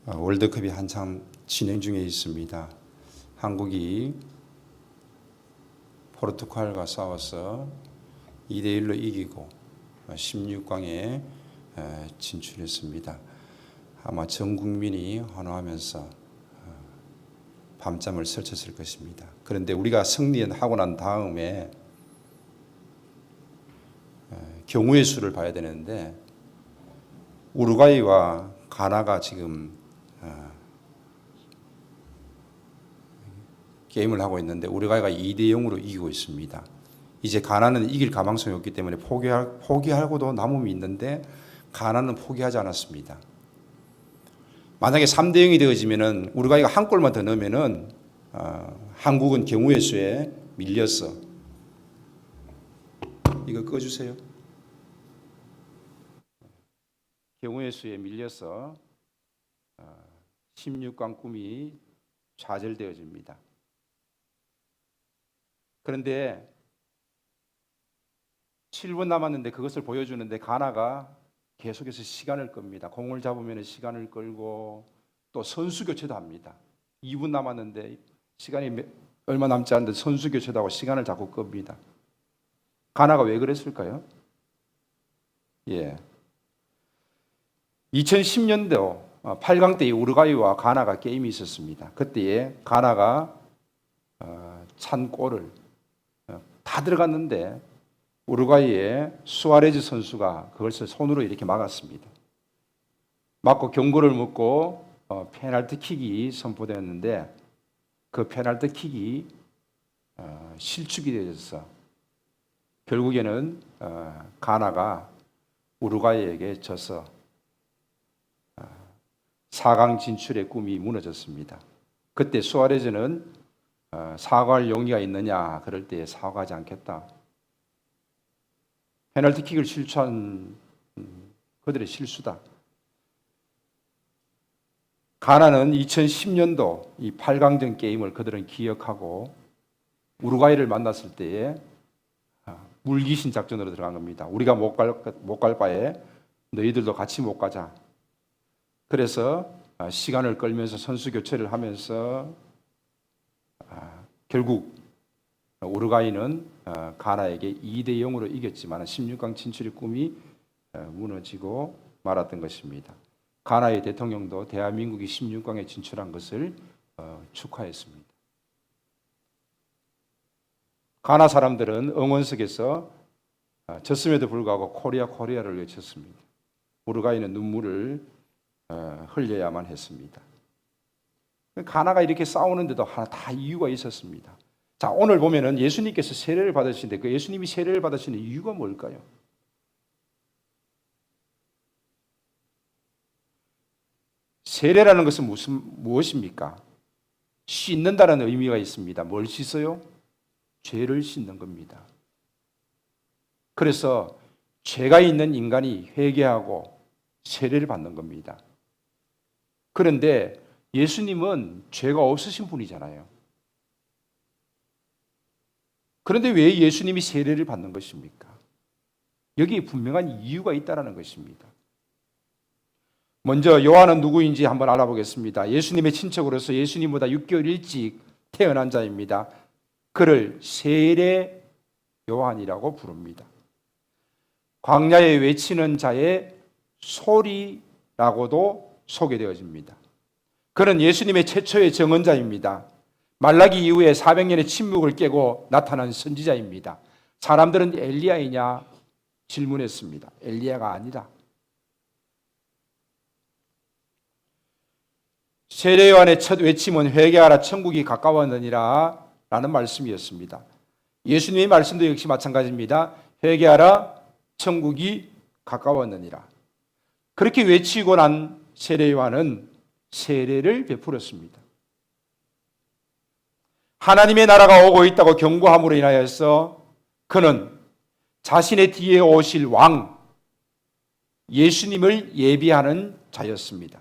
월드컵이 한참 진행 중에 있습니다. 한국이 포르투갈과 싸워서 2대1로 이기고 16강에 진출했습니다. 아마 전 국민이 환호하면서 밤잠을 설쳤을 것입니다. 그런데 우리가 승리하고 난 다음에 경우의 수를 봐야 되는데 우루과이와 가나가 지금 게임을 하고 있는데 우루과이가 2대0으로 이기고 있습니다. 이제 가나는 이길 가망성이 없기 때문에 포기하고도 남음이 있는데 가나는 포기하지 않았습니다. 만약에 3대0이 되어지면은 우루과이가 한 골만 더 넣으면은 한국은 경우의 수에 밀려서 이거 꺼주세요. 경우의 수에 밀려서 16강 꿈이 좌절되어집니다. 그런데 7분 남았는데 그것을 보여주는데 가나가 계속해서 시간을 끕니다. 공을 잡으면 시간을 끌고 또 선수 교체도 합니다. 2분 남았는데 시간이 얼마 남지 않는데 선수 교체도 하고 시간을 자꾸 끕니다. 가나가 왜 그랬을까요? 2010년도 8강 때 우루과이와 가나가 게임이 있었습니다. 그때에 가나가 찬 골을 다 들어갔는데 우루과이의 수아레즈 선수가 그걸 손으로 이렇게 막았습니다. 막고 경고를 먹고 페널티킥이 선포되었는데 그 페널티킥이 실축이 되어서 결국에는 가나가 우루과이에게 져서 4강 진출의 꿈이 무너졌습니다. 그때 수아레즈는 사과할 용의가 있느냐 그럴 때 사과하지 않겠다. 페널티킥을 실수한 그들의 실수다. 가나는 2010년도 이 8강전 게임을 그들은 기억하고 우루과이를 만났을 때에 물귀신 작전으로 들어간 겁니다. 우리가 못 갈 바에 너희들도 같이 못 가자. 그래서 시간을 끌면서 선수 교체를 하면서 결국 우루과이는 가나에게 2대0으로 이겼지만 16강 진출의 꿈이 무너지고 말았던 것입니다. 가나의 대통령도 대한민국이 16강에 진출한 것을 축하했습니다. 가나 사람들은 응원석에서 졌음에도 불구하고 코리아 코리아를 외쳤습니다. 우루과이는 눈물을 흘려야만 했습니다. 가나가 이렇게 싸우는데도 다 이유가 있었습니다. 자, 오늘 보면은 예수님께서 세례를 받으시는데 그 예수님이 세례를 받으시는 이유가 뭘까요? 세례라는 것은 무엇입니까? 씻는다는 의미가 있습니다. 뭘 씻어요? 죄를 씻는 겁니다. 그래서 죄가 있는 인간이 회개하고 세례를 받는 겁니다. 그런데 예수님은 죄가 없으신 분이잖아요. 그런데 왜 예수님이 세례를 받는 것입니까? 여기에 분명한 이유가 있다는 것입니다. 먼저 요한은 누구인지 한번 알아보겠습니다. 예수님의 친척으로서 예수님보다 6개월 일찍 태어난 자입니다. 그를 세례 요한이라고 부릅니다. 광야에 외치는 자의 소리라고도 소개되어집니다. 그는 예수님의 최초의 증언자입니다. 말라기 이후에 400년의 침묵을 깨고 나타난 선지자입니다. 사람들은 엘리야이냐 질문했습니다. 엘리야가 아니라. 세례 요한의 첫 외침은 회개하라 천국이 가까웠느니라 라는 말씀이었습니다. 예수님의 말씀도 역시 마찬가지입니다. 회개하라 천국이 가까웠느니라. 그렇게 외치고 난 세례 요한은 세례를 베풀었습니다. 하나님의 나라가 오고 있다고 경고함으로 인하여서 그는 자신의 뒤에 오실 왕 예수님을 예비하는 자였습니다.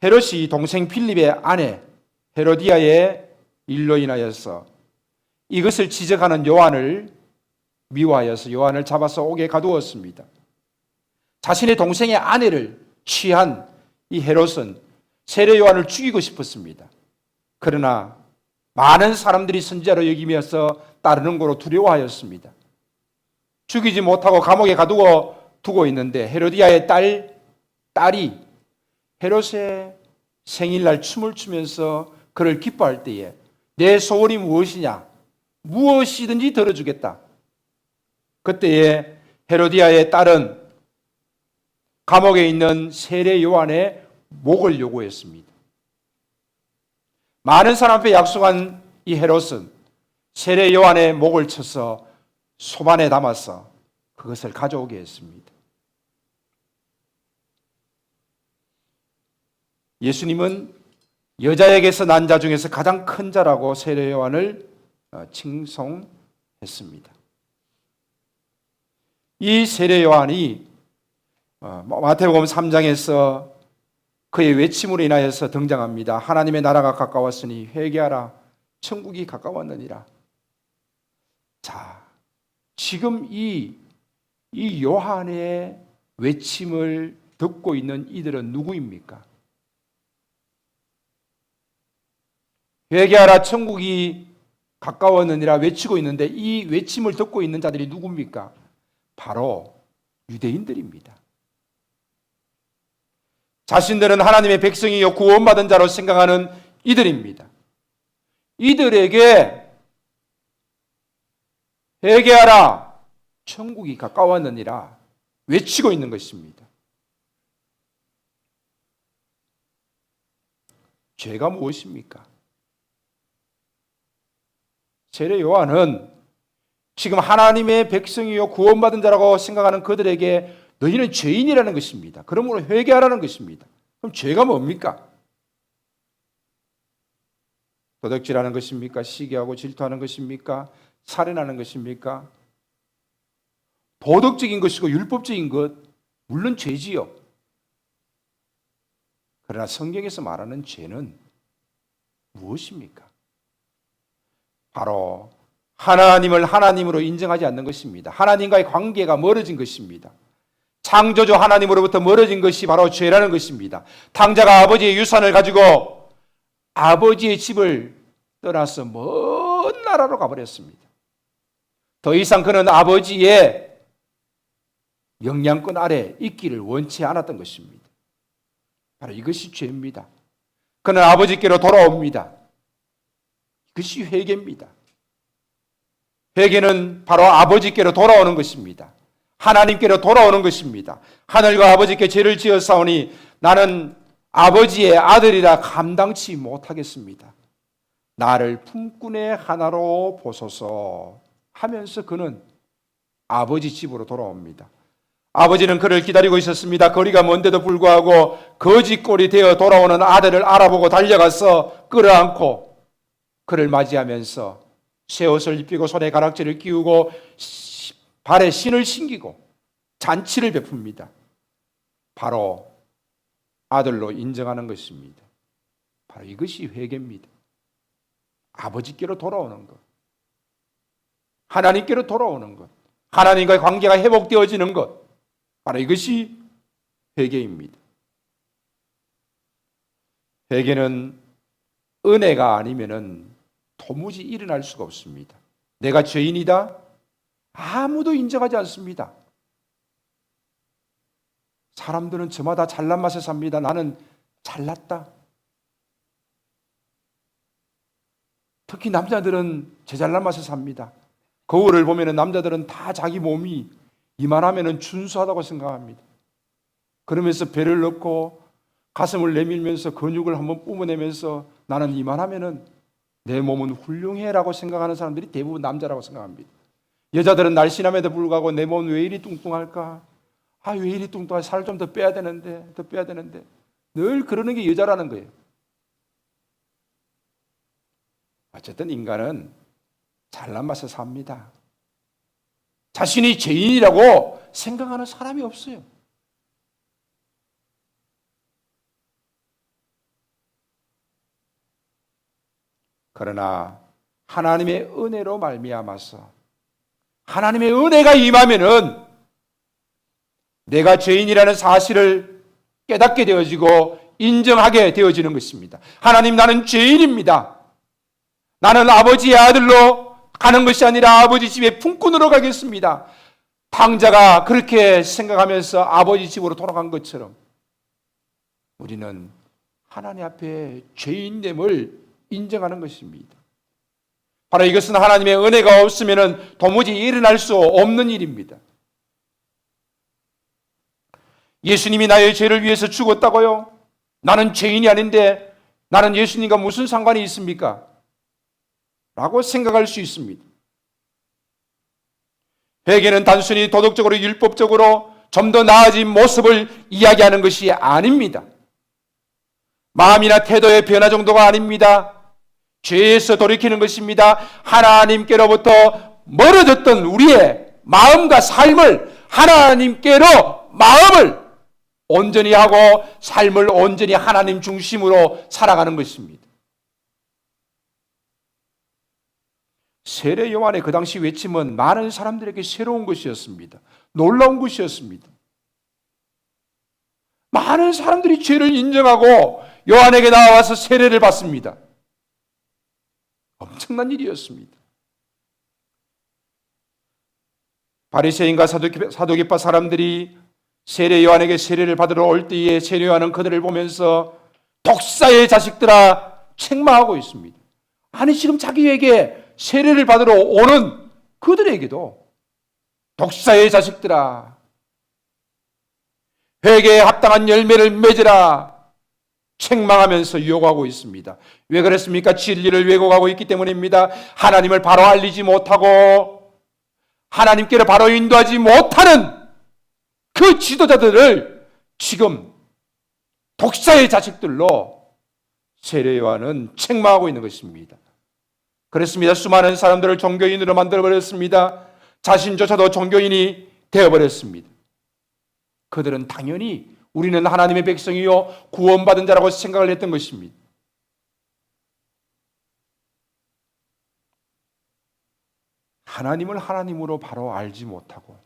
헤롯이 동생 필립의 아내 헤로디아의 일로 인하여서 이것을 지적하는 요한을 미워하여서 요한을 잡아서 옥에 가두었습니다. 자신의 동생의 아내를 취한 이 헤롯은 세례 요한을 죽이고 싶었습니다. 그러나 많은 사람들이 선지자로 여기면서 따르는 거로 두려워하였습니다. 죽이지 못하고 감옥에 가두고 두고 있는데 헤로디아의 딸이 헤롯의 생일날 춤을 추면서 그를 기뻐할 때에 내 소원이 무엇이냐? 무엇이든지 들어주겠다. 그때에 헤로디아의 딸은 감옥에 있는 세례 요한의 목을 요구했습니다. 많은 사람 앞에 약속한 이 헤롯은 세례 요한의 목을 쳐서 소반에 담아서 그것을 가져오게 했습니다. 예수님은 여자에게서 난 자 중에서 가장 큰 자라고 세례 요한을 칭송했습니다. 이 세례 요한이 마태복음 3장에서 그의 외침으로 인하여서 등장합니다. 하나님의 나라가 가까웠으니 회개하라, 천국이 가까웠느니라. 자, 지금 이 요한의 외침을 듣고 있는 이들은 누구입니까? 회개하라, 천국이 가까웠느니라 외치고 있는데 이 외침을 듣고 있는 자들이 누굽니까? 바로 유대인들입니다. 자신들은 하나님의 백성이요 구원받은 자로 생각하는 이들입니다. 이들에게 회개하라, 천국이 가까웠느니라 외치고 있는 것입니다. 죄가 무엇입니까? 세례 요한은 지금 하나님의 백성이요 구원받은 자라고 생각하는 그들에게 너희는 죄인이라는 것입니다. 그러므로 회개하라는 것입니다. 그럼 죄가 뭡니까? 도둑질하는 것입니까? 시기하고 질투하는 것입니까? 살인하는 것입니까? 도덕적인 것이고 율법적인 것 물론 죄지요. 그러나 성경에서 말하는 죄는 무엇입니까? 바로 하나님을 하나님으로 인정하지 않는 것입니다. 하나님과의 관계가 멀어진 것입니다. 창조주 하나님으로부터 멀어진 것이 바로 죄라는 것입니다. 탕자가 아버지의 유산을 가지고 아버지의 집을 떠나서 먼 나라로 가버렸습니다. 더 이상 그는 아버지의 영향권 아래 있기를 원치 않았던 것입니다. 바로 이것이 죄입니다. 그는 아버지께로 돌아옵니다. 그것이 회개입니다. 회개는 바로 아버지께로 돌아오는 것입니다. 하나님께로 돌아오는 것입니다. 하늘과 아버지께 죄를 지었사오니 나는 아버지의 아들이라 감당치 못하겠습니다. 나를 품꾼의 하나로 보소서 하면서 그는 아버지 집으로 돌아옵니다. 아버지는 그를 기다리고 있었습니다. 거리가 먼데도 불구하고 거지꼴이 되어 돌아오는 아들을 알아보고 달려가서 끌어안고 그를 맞이하면서 새 옷을 입히고 손에 가락지를 끼우고 발에 신을 신기고 잔치를 베풉니다. 바로 아들로 인정하는 것입니다. 바로 이것이 회개입니다. 아버지께로 돌아오는 것, 하나님께로 돌아오는 것, 하나님과의 관계가 회복되어지는 것, 바로 이것이 회개입니다. 회개는 은혜가 아니면은 도무지 일어날 수가 없습니다. 내가 죄인이다? 아무도 인정하지 않습니다. 사람들은 저마다 잘난 맛에 삽니다. 나는 잘났다. 특히 남자들은 제 잘난 맛에 삽니다. 거울을 보면 남자들은 다 자기 몸이 이만하면 준수하다고 생각합니다. 그러면서 배를 넣고 가슴을 내밀면서 근육을 한번 뿜어내면서 나는 이만하면 내 몸은 훌륭해라고 생각하는 사람들이 대부분 남자라고 생각합니다. 여자들은 날씬함에도 불구하고 내 몸은 왜 이리 뚱뚱할까? 왜 이리 뚱뚱해? 살 좀 더 빼야 되는데, 늘 그러는 게 여자라는 거예요. 어쨌든 인간은 잘난 맛에 삽니다. 자신이 죄인이라고 생각하는 사람이 없어요. 그러나 하나님의 은혜로 말미암아서 하나님의 은혜가 임하면은 내가 죄인이라는 사실을 깨닫게 되어지고 인정하게 되어지는 것입니다. 하나님, 나는 죄인입니다. 나는 아버지의 아들로 가는 것이 아니라 아버지 집에 품꾼으로 가겠습니다. 탕자가 그렇게 생각하면서 아버지 집으로 돌아간 것처럼 우리는 하나님 앞에 죄인됨을 인정하는 것입니다. 바로 이것은 하나님의 은혜가 없으면 도무지 일어날 수 없는 일입니다. 예수님이 나의 죄를 위해서 죽었다고요? 나는 죄인이 아닌데 나는 예수님과 무슨 상관이 있습니까? 라고 생각할 수 있습니다. 회개는 단순히 도덕적으로 율법적으로 좀 더 나아진 모습을 이야기하는 것이 아닙니다. 마음이나 태도의 변화 정도가 아닙니다. 죄에서 돌이키는 것입니다. 하나님께로부터 멀어졌던 우리의 마음과 삶을 하나님께로 마음을 온전히 하고 삶을 온전히 하나님 중심으로 살아가는 것입니다. 세례 요한의 그 당시 외침은 많은 사람들에게 새로운 것이었습니다. 놀라운 것이었습니다. 많은 사람들이 죄를 인정하고 요한에게 나와서 세례를 받습니다. 엄청난 일이었습니다. 바리새인과 사두개파 사람들이 세례 요한에게 세례를 받으러 올 때에 세례 요한은 그들을 보면서 독사의 자식들아 책망하고 있습니다. 아니, 지금 자기에게 세례를 받으러 오는 그들에게도 독사의 자식들아, 회개에 합당한 열매를 맺으라 책망하면서 유혹하고 있습니다. 왜 그랬습니까? 진리를 왜곡하고 있기 때문입니다. 하나님을 바로 알리지 못하고 하나님께로 바로 인도하지 못하는 그 지도자들을 지금 독사의 자식들로 세례 요한은 책망하고 있는 것입니다. 그렇습니다. 수많은 사람들을 종교인으로 만들어버렸습니다. 자신조차도 종교인이 되어버렸습니다. 그들은 당연히 우리는 하나님의 백성이요 구원받은 자라고 생각을 했던 것입니다. 하나님을 하나님으로 바로 알지 못하고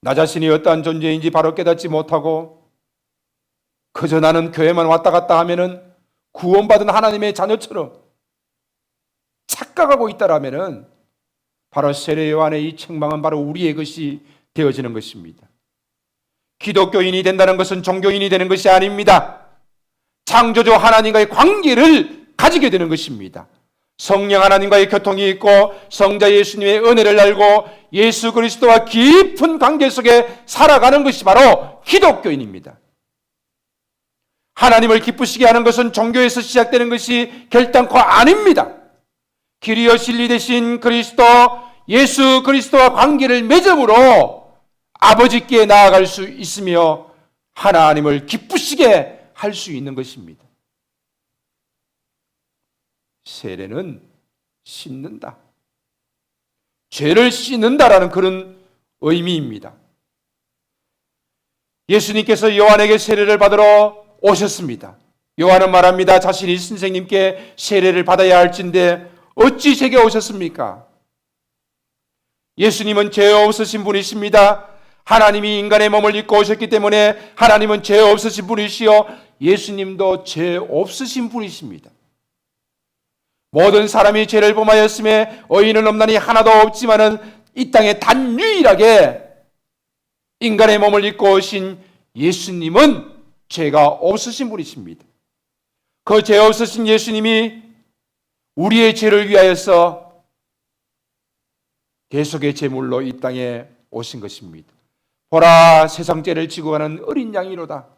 나 자신이 어떠한 존재인지 바로 깨닫지 못하고 그저 나는 교회만 왔다 갔다 하면은 구원받은 하나님의 자녀처럼 착각하고 있다라면은 바로 세례 요한의 이 책망은 바로 우리의 것이 되어지는 것입니다. 기독교인이 된다는 것은 종교인이 되는 것이 아닙니다. 창조주 하나님과의 관계를 가지게 되는 것입니다. 성령 하나님과의 교통이 있고 성자 예수님의 은혜를 알고 예수 그리스도와 깊은 관계 속에 살아가는 것이 바로 기독교인입니다. 하나님을 기쁘시게 하는 것은 종교에서 시작되는 것이 결단코 아닙니다. 길이요 진리 되신 그리스도 예수 그리스도와 관계를 맺음으로 아버지께 나아갈 수 있으며 하나님을 기쁘시게 할 수 있는 것입니다. 세례는 씻는다. 죄를 씻는다라는 그런 의미입니다. 예수님께서 요한에게 세례를 받으러 오셨습니다. 요한은 말합니다. 자신이 선생님께 세례를 받아야 할진데 어찌 제게 오셨습니까? 예수님은 죄 없으신 분이십니다. 하나님이 인간의 몸을 입고 오셨기 때문에 하나님은 죄 없으신 분이시요 예수님도 죄 없으신 분이십니다. 모든 사람이 죄를 범하였음에 의인은 없나니 하나도 없지만은 이 땅에 단 유일하게 인간의 몸을 입고 오신 예수님은 죄가 없으신 분이십니다. 그 죄 없으신 예수님이 우리의 죄를 위하여서 계속의 제물로 이 땅에 오신 것입니다. 보라, 세상 죄를 지고 가는 어린 양이로다.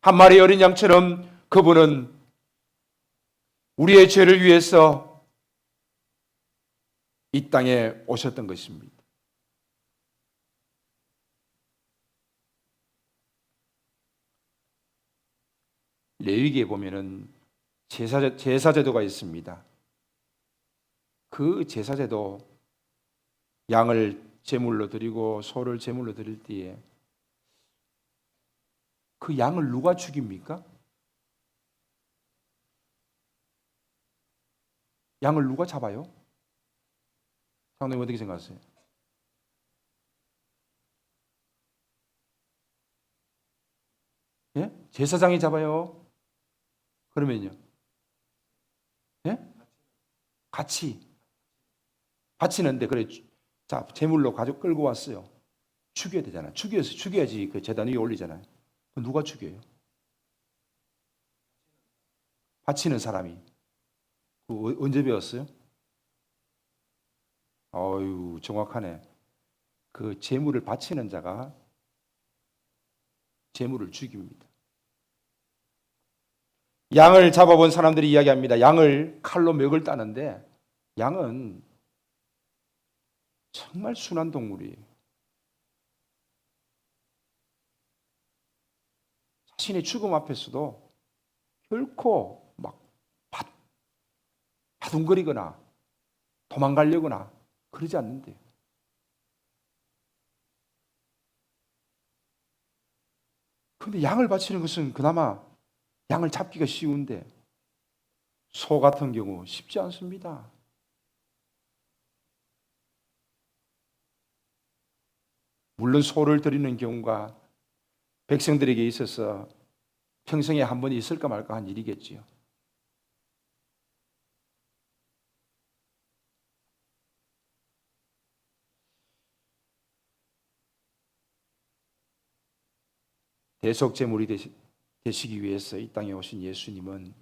한 마리 어린 양처럼 그분은 우리의 죄를 위해서 이 땅에 오셨던 것입니다. 레위기에 보면은 제사제도가 있습니다. 그 제사제도 양을 제물로 드리고 소를 제물로 드릴 때에 그 양을 누가 죽입니까? 양을 누가 잡아요? 장로님 어떻게 생각하세요? 제사장이 잡아요. 그러면요. 예? 같이 바치는데 그래. 자, 제물로 가족 끌고 왔어요. 죽여야 되잖아. 죽여야지 그 제단 위에 올리잖아요. 누가 죽여요? 바치는 사람이. 언제 배웠어요? 어유, 정확하네. 그 제물을 바치는 자가 제물을 죽입니다. 양을 잡아본 사람들이 이야기합니다. 양을 칼로 멱을 따는데 양은 정말 순한 동물이에요. 자신의 죽음 앞에서도 결코 막 바둥거리거나 도망가려거나 그러지 않는데요. 그런데 양을 바치는 것은 그나마 양을 잡기가 쉬운데 소 같은 경우 쉽지 않습니다. 물론 소를 드리는 경우가 백성들에게 있어서 평생에 한 번 있을까 말까 한 일이겠지요. 대속제물이 되시기 위해서 이 땅에 오신 예수님은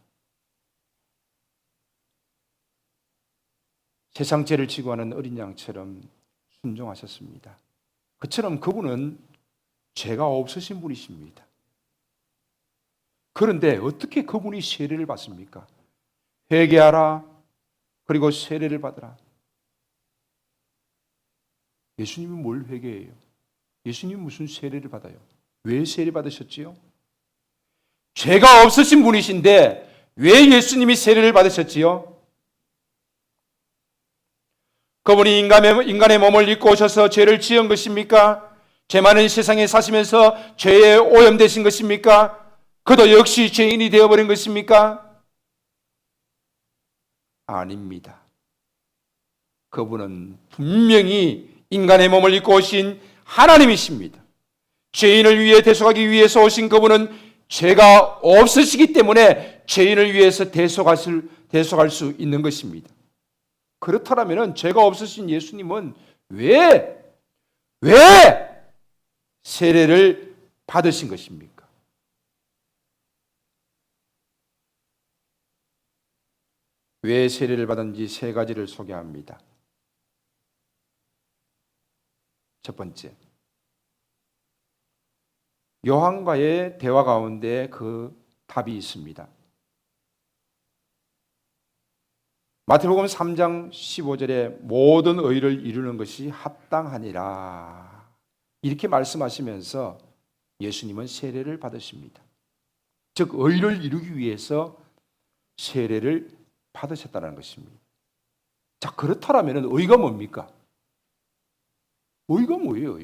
세상 죄를 지고 하는 어린 양처럼 순종하셨습니다. 그처럼 그분은 죄가 없으신 분이십니다. 그런데 어떻게 그분이 세례를 받습니까? 회개하라, 그리고 세례를 받으라. 예수님은 뭘 회개해요? 예수님은 무슨 세례를 받아요? 왜 세례 받으셨지요? 죄가 없으신 분이신데 왜 예수님이 세례를 받으셨지요? 그분이 인간의 몸을 입고 오셔서 죄를 지은 것입니까? 죄 많은 세상에 사시면서 죄에 오염되신 것입니까? 그도 역시 죄인이 되어버린 것입니까? 아닙니다. 그분은 분명히 인간의 몸을 입고 오신 하나님이십니다. 죄인을 위해 대속하기 위해서 오신 그분은 죄가 없으시기 때문에 죄인을 위해서 대속할 수 있는 것입니다. 그렇다면 죄가 없으신 예수님은 왜 세례를 받으신 것입니까? 왜 세례를 받은지 세 가지를 소개합니다. 첫 번째, 요한과의 대화 가운데 그 답이 있습니다. 마태복음 3장 15절에 모든 의를 이루는 것이 합당하니라 이렇게 말씀하시면서 예수님은 세례를 받으십니다. 즉 의를 이루기 위해서 세례를 받으셨다는 것입니다. 자, 그렇다면 의가 뭡니까? 의가 뭐예요?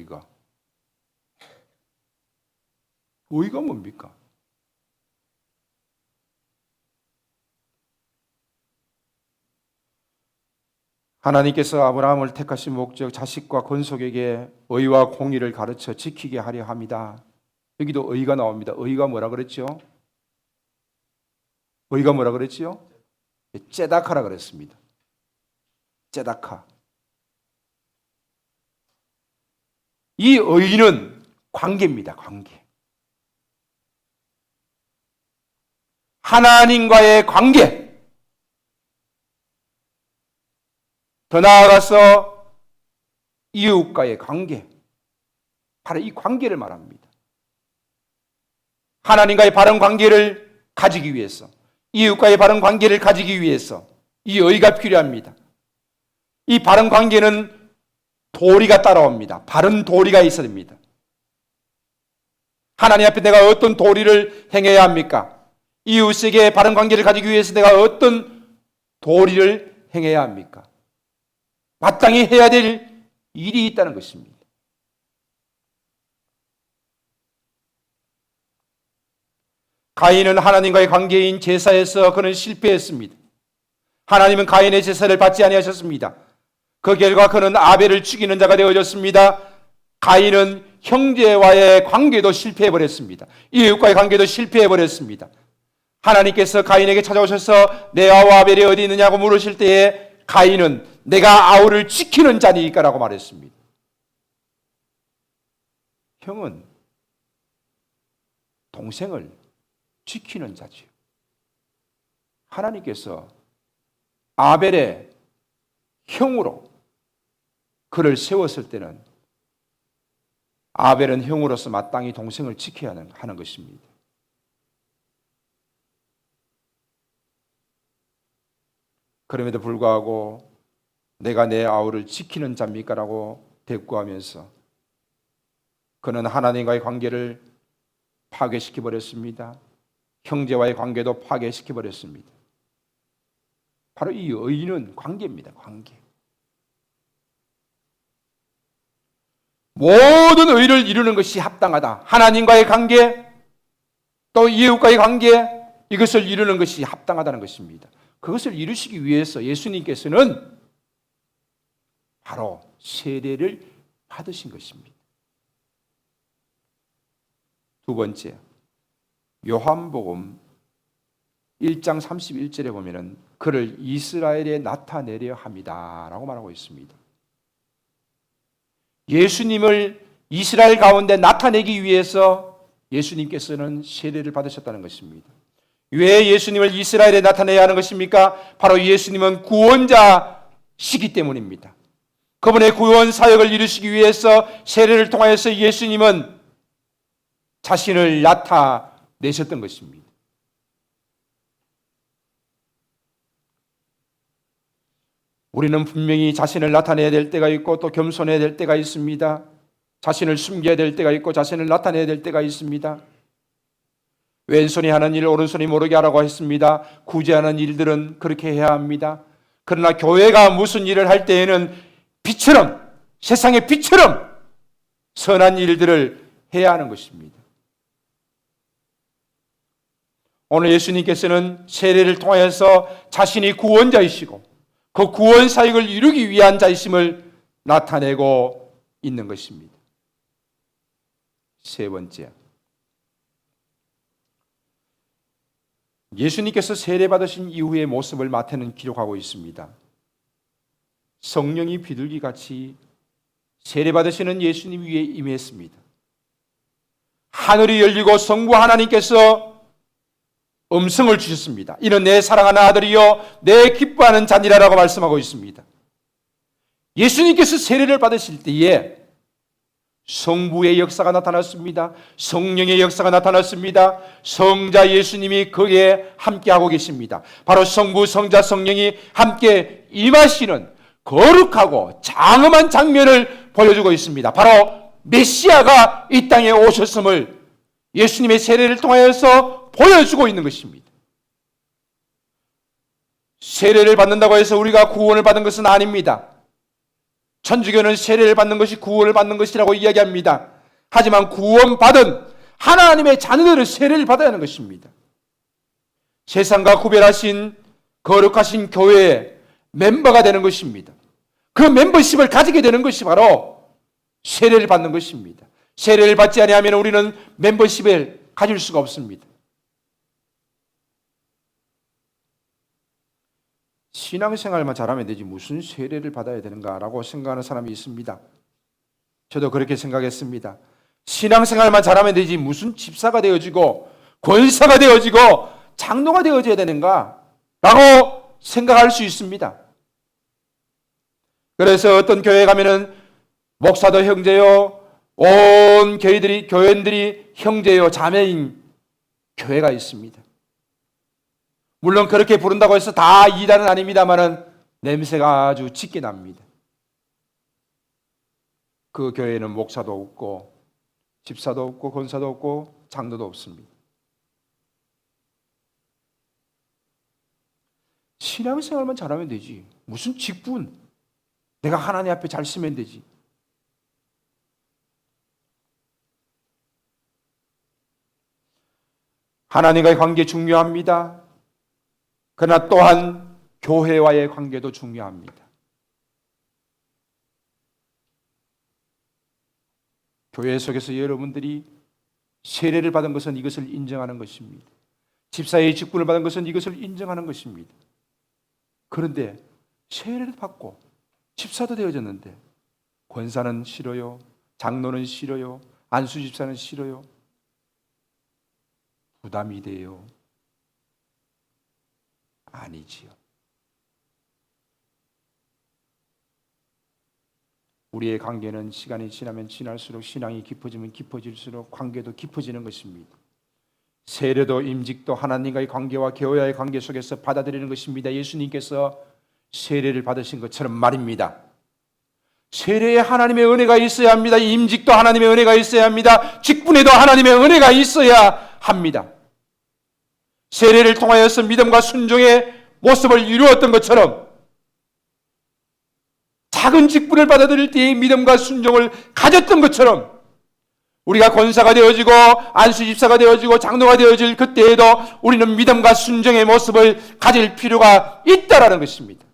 의가 뭡니까? 하나님께서 아브라함을 택하신 목적, 자식과 건속에게 의와 공의를 가르쳐 지키게 하려 합니다. 여기도 의가 나옵니다. 의가 뭐라 그랬죠? 의가 뭐라 그랬지요? 째다카라 그랬습니다. 째다카. 이 의는 관계입니다. 관계. 하나님과의 관계. 더 나아가서 이웃과의 관계. 바로 이 관계를 말합니다. 하나님과의 바른 관계를 가지기 위해서, 이웃과의 바른 관계를 가지기 위해서 이 의가 필요합니다. 이 바른 관계는 도리가 따라옵니다. 바른 도리가 있어야 됩니다. 하나님 앞에 내가 어떤 도리를 행해야 합니까? 이웃에게 바른 관계를 가지기 위해서 내가 어떤 도리를 행해야 합니까? 마땅히 해야 될 일이 있다는 것입니다. 가인은 하나님과의 관계인 제사에서 그는 실패했습니다. 하나님은 가인의 제사를 받지 아니하셨습니다. 그 결과 그는 아벨을 죽이는 자가 되어졌습니다. 가인은 형제와의 관계도 실패해버렸습니다. 이웃과의 관계도 실패해버렸습니다. 하나님께서 가인에게 찾아오셔서 내 아우 아벨이 어디 있느냐고 물으실 때에 가인은 내가 아우를 지키는 자니까라고 말했습니다. 형은 동생을 지키는 자지요. 하나님께서 아벨의 형으로 그를 세웠을 때는 아벨은 형으로서 마땅히 동생을 지켜야 하는 것입니다. 그럼에도 불구하고 내가 내 아우를 지키는 자입니까? 라고 대꾸하면서 그는 하나님과의 관계를 파괴시켜버렸습니다. 형제와의 관계도 파괴시켜버렸습니다. 바로 이 의는 관계입니다. 관계. 모든 의를 이루는 것이 합당하다. 하나님과의 관계, 또 이웃과의 관계, 이것을 이루는 것이 합당하다는 것입니다. 그것을 이루시기 위해서 예수님께서는 바로 세례를 받으신 것입니다. 두 번째, 요한복음 1장 31절에 보면은 그를 이스라엘에 나타내려 함이다라고 말하고 있습니다. 예수님을 이스라엘 가운데 나타내기 위해서 예수님께서는 세례를 받으셨다는 것입니다. 왜 예수님을 이스라엘에 나타내야 하는 것입니까? 바로 예수님은 구원자시기 때문입니다. 그분의 구원 사역을 이루시기 위해서 세례를 통하여서 예수님은 자신을 나타내셨던 것입니다. 우리는 분명히 자신을 나타내야 될 때가 있고 또 겸손해야 될 때가 있습니다. 자신을 숨겨야 될 때가 있고 자신을 나타내야 될 때가 있습니다. 왼손이 하는 일 오른손이 모르게 하라고 했습니다. 구제하는 일들은 그렇게 해야 합니다. 그러나 교회가 무슨 일을 할 때에는 빛처럼, 세상의 빛처럼 선한 일들을 해야 하는 것입니다. 오늘 예수님께서는 세례를 통하여서 자신이 구원자이시고 그 구원 사역을 이루기 위한 자이심을 나타내고 있는 것입니다. 세 번째, 예수님께서 세례받으신 이후의 모습을 마태는 기록하고 있습니다. 성령이 비둘기같이 세례받으시는 예수님 위에 임했습니다. 하늘이 열리고 성부 하나님께서 음성을 주셨습니다. 이는 내 사랑하는 아들이요 내 기뻐하는 자니라라고 말씀하고 있습니다. 예수님께서 세례를 받으실 때에 성부의 역사가 나타났습니다. 성령의 역사가 나타났습니다. 성자 예수님이 거기에 함께하고 계십니다. 바로 성부, 성자, 성령이 함께 임하시는 거룩하고 장엄한 장면을 보여주고 있습니다. 바로 메시아가 이 땅에 오셨음을 예수님의 세례를 통하여서 보여주고 있는 것입니다. 세례를 받는다고 해서 우리가 구원을 받은 것은 아닙니다. 천주교는 세례를 받는 것이 구원을 받는 것이라고 이야기합니다. 하지만 구원받은 하나님의 자녀들은 세례를 받아야 하는 것입니다. 세상과 구별하신 거룩하신 교회의 멤버가 되는 것입니다. 그 멤버십을 가지게 되는 것이 바로 세례를 받는 것입니다. 세례를 받지 아니하면 우리는 멤버십을 가질 수가 없습니다. 신앙생활만 잘하면 되지 무슨 세례를 받아야 되는가라고 생각하는 사람이 있습니다. 저도 그렇게 생각했습니다. 신앙생활만 잘하면 되지 무슨 집사가 되어지고 권사가 되어지고 장로가 되어져야 되는가 라고 생각할 수 있습니다. 그래서 어떤 교회에 가면은 목사도 형제요, 온 교인들이 형제요, 자매인 교회가 있습니다. 물론 그렇게 부른다고 해서 다 이단은 아닙니다만은 냄새가 아주 짙게 납니다. 그 교회에는 목사도 없고 집사도 없고 권사도 없고 장로도 없습니다. 신앙생활만 잘하면 되지 무슨 직분, 내가 하나님 앞에 잘 쓰면 되지. 하나님과의 관계 중요합니다. 그러나 또한 교회와의 관계도 중요합니다. 교회 속에서 여러분들이 세례를 받은 것은 이것을 인정하는 것입니다. 집사의 직분을 받은 것은 이것을 인정하는 것입니다. 그런데 세례를 받고 집사도 되어졌는데 권사는 싫어요, 장로는 싫어요, 안수 집사는 싫어요, 부담이 돼요? 아니지요. 우리의 관계는 시간이 지나면 지날수록, 신앙이 깊어지면 깊어질수록 관계도 깊어지는 것입니다. 세례도 임직도 하나님과의 관계와 교회와의 관계 속에서 받아들이는 것입니다. 예수님께서 세례를 받으신 것처럼 말입니다. 세례에 하나님의 은혜가 있어야 합니다. 임직도 하나님의 은혜가 있어야 합니다. 직분에도 하나님의 은혜가 있어야 합니다. 세례를 통하여서 믿음과 순종의 모습을 이루었던 것처럼 작은 직분을 받아들일 때의 믿음과 순종을 가졌던 것처럼 우리가 권사가 되어지고 안수집사가 되어지고 장로가 되어질 그때에도 우리는 믿음과 순종의 모습을 가질 필요가 있다라는 것입니다.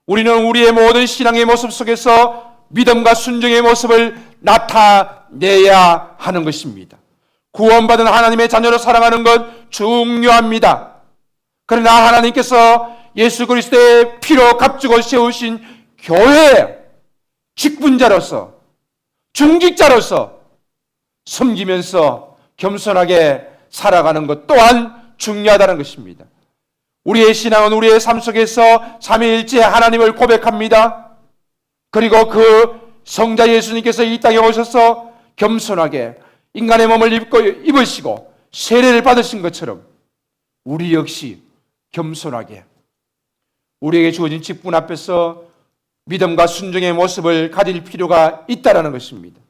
우리는 우리의 모든 신앙의 모습 속에서 믿음과 순종의 모습을 나타내야 하는 것입니다. 구원받은 하나님의 자녀로 살아가는 것 중요합니다. 그러나 하나님께서 예수 그리스도의 피로 값주고 세우신 교회의 직분자로서, 중직자로서 섬기면서 겸손하게 살아가는 것 또한 중요하다는 것입니다. 우리의 신앙은 우리의 삶 속에서 삼위일체 하나님을 고백합니다. 그리고 그 성자 예수님께서 이 땅에 오셔서 겸손하게 인간의 몸을 입으시고 세례를 받으신 것처럼 우리 역시 겸손하게 우리에게 주어진 직분 앞에서 믿음과 순종의 모습을 가질 필요가 있다는 것입니다.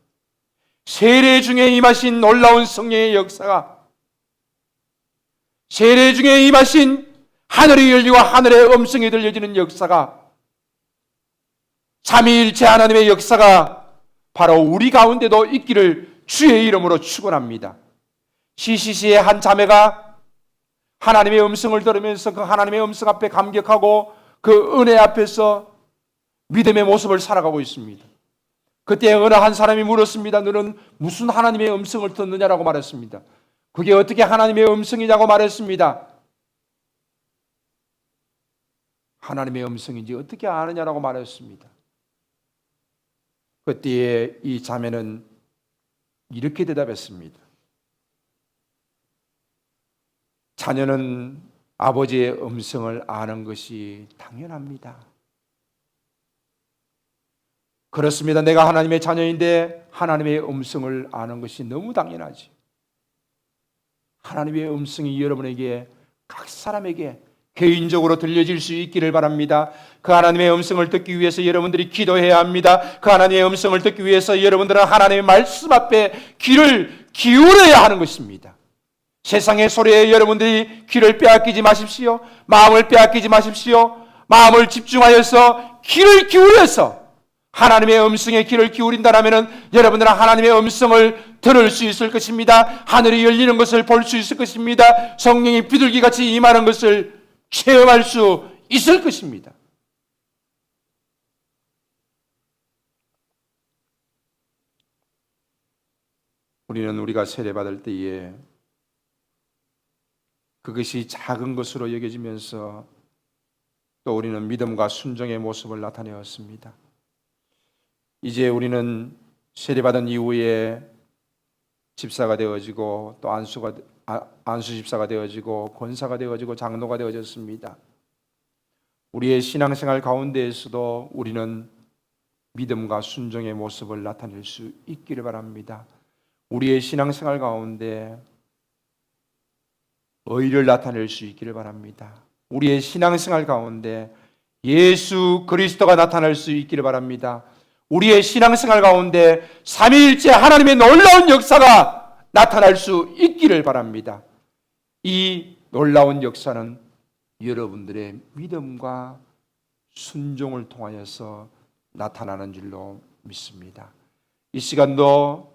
세례 중에 임하신 놀라운 성령의 역사가, 세례 중에 임하신 하늘이 열리고 하늘의 음성이 들려지는 역사가, 삼위일체 하나님의 역사가 바로 우리 가운데도 있기를 주의 이름으로 축원합니다. CCC의 한 자매가 하나님의 음성을 들으면서 그 하나님의 음성 앞에 감격하고 그 은혜 앞에서 믿음의 모습을 살아가고 있습니다. 그때 어느 한 사람이 물었습니다. 너는 무슨 하나님의 음성을 듣느냐라고 말했습니다. 그게 어떻게 하나님의 음성이냐고 말했습니다. 하나님의 음성인지 어떻게 아느냐라고 말했습니다. 그때에 이 자매는 이렇게 대답했습니다. 자녀는 아버지의 음성을 아는 것이 당연합니다. 그렇습니다. 내가 하나님의 자녀인데 하나님의 음성을 아는 것이 너무 당연하지. 하나님의 음성이 여러분에게, 각 사람에게 개인적으로 들려질 수 있기를 바랍니다. 그 하나님의 음성을 듣기 위해서 여러분들이 기도해야 합니다. 그 하나님의 음성을 듣기 위해서 여러분들은 하나님의 말씀 앞에 귀를 기울여야 하는 것입니다. 세상의 소리에 여러분들이 귀를 빼앗기지 마십시오. 마음을 빼앗기지 마십시오. 마음을 집중하여서 귀를 기울여서 하나님의 음성에 귀를 기울인다면 여러분들은 하나님의 음성을 들을 수 있을 것입니다. 하늘이 열리는 것을 볼 수 있을 것입니다. 성령이 비둘기같이 임하는 것을 체험할 수 있을 것입니다. 우리는 우리가 세례받을 때에 그것이 작은 것으로 여겨지면서 또 우리는 믿음과 순종의 모습을 나타내었습니다. 이제 우리는 세례받은 이후에 집사가 되어지고 또 안수 집사가 되어지고 권사가 되어지고 장로가 되어졌습니다. 우리의 신앙생활 가운데에서도 우리는 믿음과 순종의 모습을 나타낼 수 있기를 바랍니다. 우리의 신앙생활 가운데 의를 나타낼 수 있기를 바랍니다. 우리의 신앙생활 가운데 예수 그리스도가 나타날 수 있기를 바랍니다. 우리의 신앙생활 가운데 삼위일체 하나님의 놀라운 역사가 나타날 수 있기를 바랍니다. 이 놀라운 역사는 여러분들의 믿음과 순종을 통하여서 나타나는 줄로 믿습니다. 이 시간도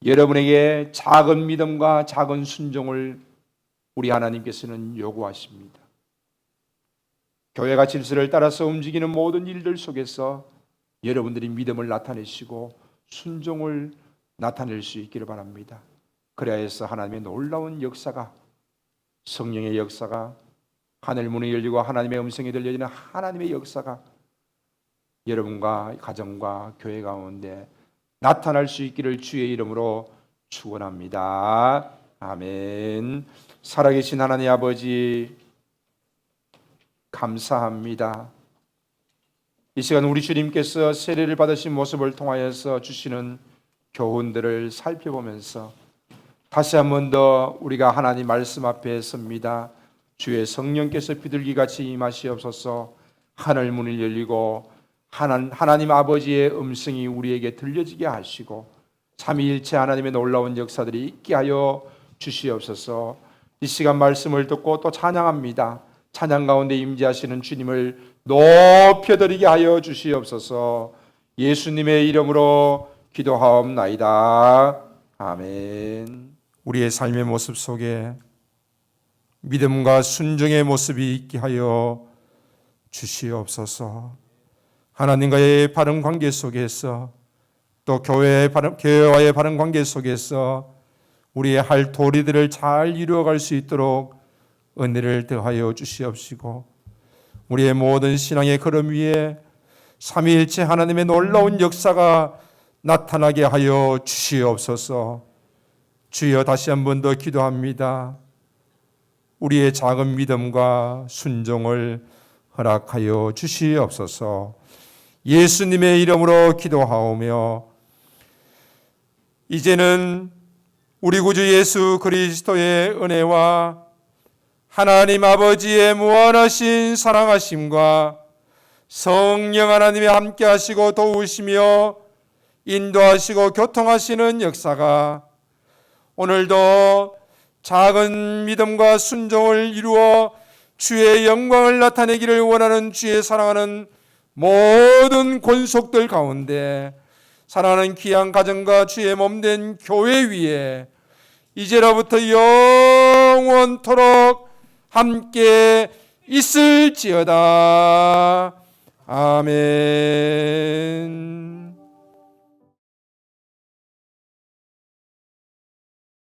여러분에게 작은 믿음과 작은 순종을 우리 하나님께서는 요구하십니다. 교회가 질서를 따라서 움직이는 모든 일들 속에서 여러분들이 믿음을 나타내시고 순종을 나타낼 수 있기를 바랍니다. 그래야 해서 하나님의 놀라운 역사가, 성령의 역사가, 하늘 문이 열리고 하나님의 음성이 들려지는 하나님의 역사가 여러분과 가정과 교회 가운데 나타날 수 있기를 주의 이름으로 축원합니다. 아멘. 살아계신 하나님 아버지, 감사합니다. 이 시간 우리 주님께서 세례를 받으신 모습을 통하여서 주시는 교훈들을 살펴보면서 다시 한 번 더 우리가 하나님 말씀 앞에 섭니다. 주의 성령께서 비둘기같이 임하시옵소서. 하늘 문을 열리고 하나님 아버지의 음성이 우리에게 들려지게 하시고 삼위일체 하나님의 놀라운 역사들이 있게 하여 주시옵소서. 이 시간 말씀을 듣고 또 찬양합니다. 찬양 가운데 임재하시는 주님을 높여드리게 하여 주시옵소서. 예수님의 이름으로 기도하옵나이다. 아멘. 우리의 삶의 모습 속에 믿음과 순종의 모습이 있게 하여 주시옵소서. 하나님과의 바른 관계 속에서 또 교회와의 바른 관계 속에서 우리의 할 도리들을 잘 이루어갈 수 있도록 은혜를 더하여 주시옵시고 우리의 모든 신앙의 걸음 위에 삼위일체 하나님의 놀라운 역사가 나타나게 하여 주시옵소서. 주여, 다시 한 번 더 기도합니다. 우리의 작은 믿음과 순종을 허락하여 주시옵소서. 예수님의 이름으로 기도하오며 이제는 우리 구주 예수 그리스도의 은혜와 하나님 아버지의 무한하신 사랑하심과 성령 하나님의 함께 하시고 도우시며 인도하시고 교통하시는 역사가 오늘도 작은 믿음과 순종을 이루어 주의 영광을 나타내기를 원하는 주의 사랑하는 모든 권속들 가운데 사랑하는 귀한 가정과 주의 몸된 교회 위에 이제로부터 영원토록 함께 있을지어다. 아멘.